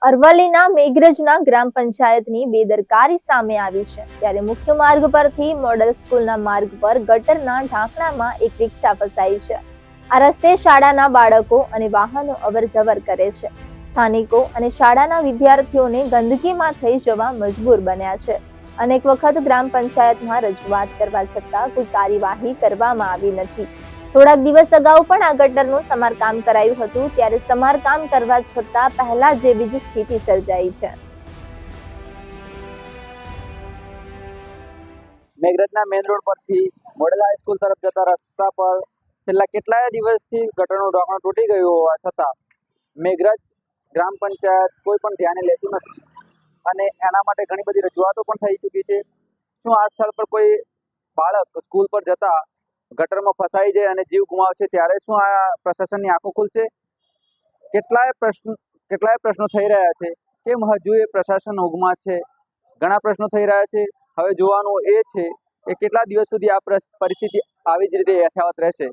અરવલ્લીના મેઘરજના ગ્રામ પંચાયતની બેદરકારી સામે આવી છે ત્યારે મુખ્ય માર્ગ પરથી મોડલ સ્કૂલના માર્ગ પર ગટરના ઢાંકણામાં એક રિક્ષા ફસાઈ છે। આ રસ્તે શાળાના બાળકો અને વાહનો અવરજવર કરે છે। સ્થાનિકો અને શાળાના વિદ્યાર્થીઓને ગંદકીમાં થઈ જવા મજબૂર બન્યા છે। અનેક વખત ગ્રામ પંચાયતમાં રજૂઆત કરવા છતાં કોઈ કાર્યવાહી કરવામાં આવી નથી। થોડાક દિવસ અગાઉ પણ આ ગટરનું સમારકામ કરાયું હતું ત્યારે સમારકામ કરવા છતાં પહેલા જેવી જ સ્થિતિ સર્જાઈ છે। મેઘરજના મેઇન રોડ પરથી મોડેલ હાઈસ્કૂલ તરફ જતા રસ્તા પર છેલ્લા કેટલાય દિવસથી ગટરનું ઢાંકણું તૂટી ગયું હોવા છતાં મેઘરજ ગ્રામ પંચાયત કોઈ પણ ધ્યાને લેતું નથી અને એના માટે ઘણી બધી રજૂઆતો પણ થઈ ચૂકી છે। શું આ સ્થળ પર કોઈ બાળક સ્કૂલ પર જતા ગટરમાં ફસાઈ જાય અને જીવ ગુમાવશે ત્યારે શું આ પ્રશાસનની આંખો ખુલશે? કેટલાય પ્રશ્નો થઈ રહ્યા છે। કેમ હજુ એ પ્રશાસન ઊંઘમાં છે? ઘણા પ્રશ્નો થઈ રહ્યા છે। હવે જોવાનું એ છે કે કેટલા દિવસ સુધી આ પરિસ્થિતિ આવી જ રીતે યથાવત રહેશે।